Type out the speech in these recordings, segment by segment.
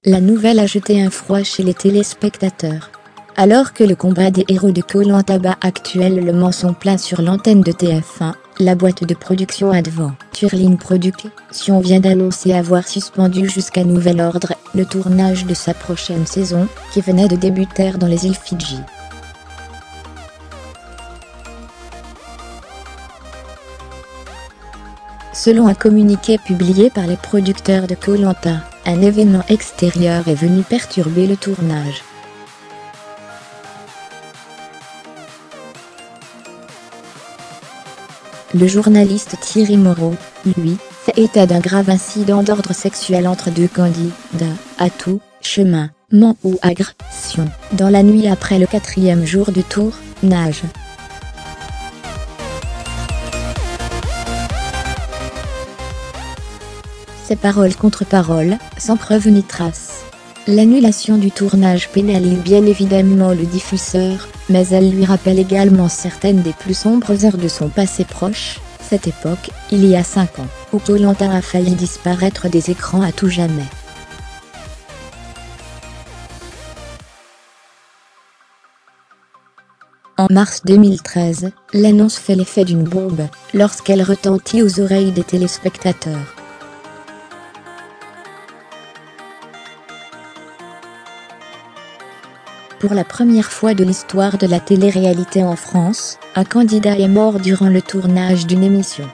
La nouvelle a jeté un froid chez les téléspectateurs. Alors que le combat des héros de Koh-Lanta bat actuellement son plein sur l'antenne de TF1, la boîte de production Adventureland Productions vient d'annoncer avoir suspendu jusqu'à nouvel ordre le tournage de sa prochaine saison, qui venait de débuter dans les îles Fidji. Selon un communiqué publié par les producteurs de Koh-Lanta, un événement extérieur est venu perturber le tournage. Le journaliste Thierry Moreau, lui, fait état d'un grave incident d'ordre sexuel entre deux candidats, à tout chemin, ou agression, dans la nuit après le 4e jour de tournage. Ces paroles contre paroles, sans preuve ni trace. L'annulation du tournage pénalise bien évidemment le diffuseur, mais elle lui rappelle également certaines des plus sombres heures de son passé proche, cette époque, il y a 5 ans, où Koh-Lanta a failli disparaître des écrans à tout jamais. En mars 2013, l'annonce fait l'effet d'une bombe, lorsqu'elle retentit aux oreilles des téléspectateurs. Pour la première fois de l'histoire de la télé-réalité en France, un candidat est mort durant le tournage d'une émission.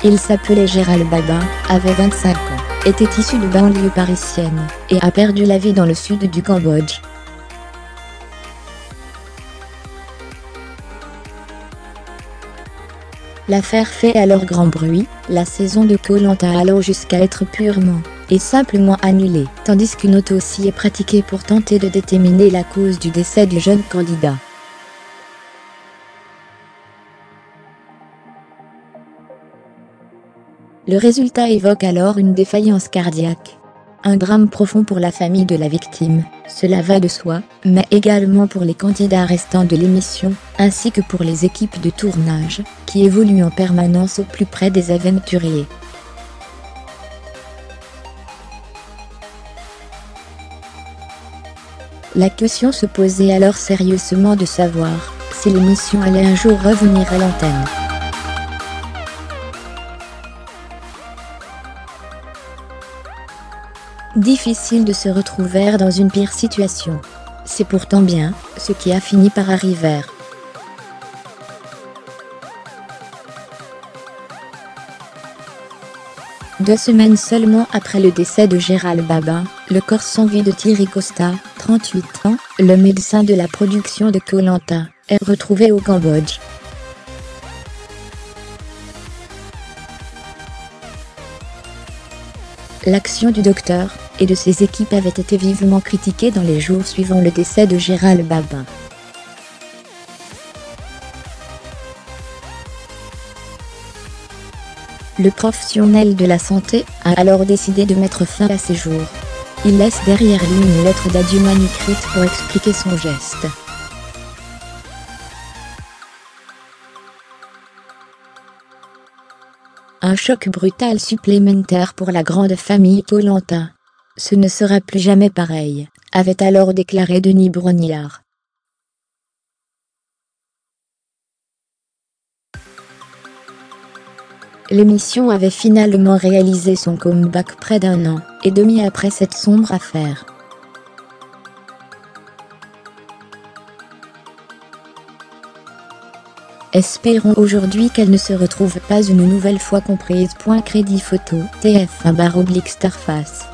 Il s'appelait Gérald Babin, avait 25 ans, était issu de banlieue parisienne, et a perdu la vie dans le sud du Cambodge. L'affaire fait alors grand bruit, la saison de Koh-Lanta allant jusqu'à être purement et simplement annulée, tandis qu'une autopsie est pratiquée pour tenter de déterminer la cause du décès du jeune candidat. Le résultat évoque alors une défaillance cardiaque. Un drame profond pour la famille de la victime, cela va de soi, mais également pour les candidats restants de l'émission, ainsi que pour les équipes de tournage, qui évoluent en permanence au plus près des aventuriers. La question se posait alors sérieusement de savoir si l'émission allait un jour revenir à l'antenne. Difficile de se retrouver dans une pire situation. C'est pourtant bien ce qui a fini par arriver. Deux semaines seulement après le décès de Gérald Babin, le corps sans vie de Thierry Costa, 38 ans, le médecin de la production de Koh-Lanta, est retrouvé au Cambodge. L'action du docteur et de ses équipes avait été vivement critiquée dans les jours suivant le décès de Gérald Babin. Le professionnel de la santé a alors décidé de mettre fin à ses jours. Il laisse derrière lui une lettre d'adieu manuscrite pour expliquer son geste. Un choc brutal supplémentaire pour la grande famille Koh-Lanta. Ce ne sera plus jamais pareil, avait alors déclaré Denis Brognard. L'émission avait finalement réalisé son comeback près d'1 an et demi après cette sombre affaire. Espérons aujourd'hui qu'elle ne se retrouve pas une nouvelle fois comprise. Crédit photo TF1/Starface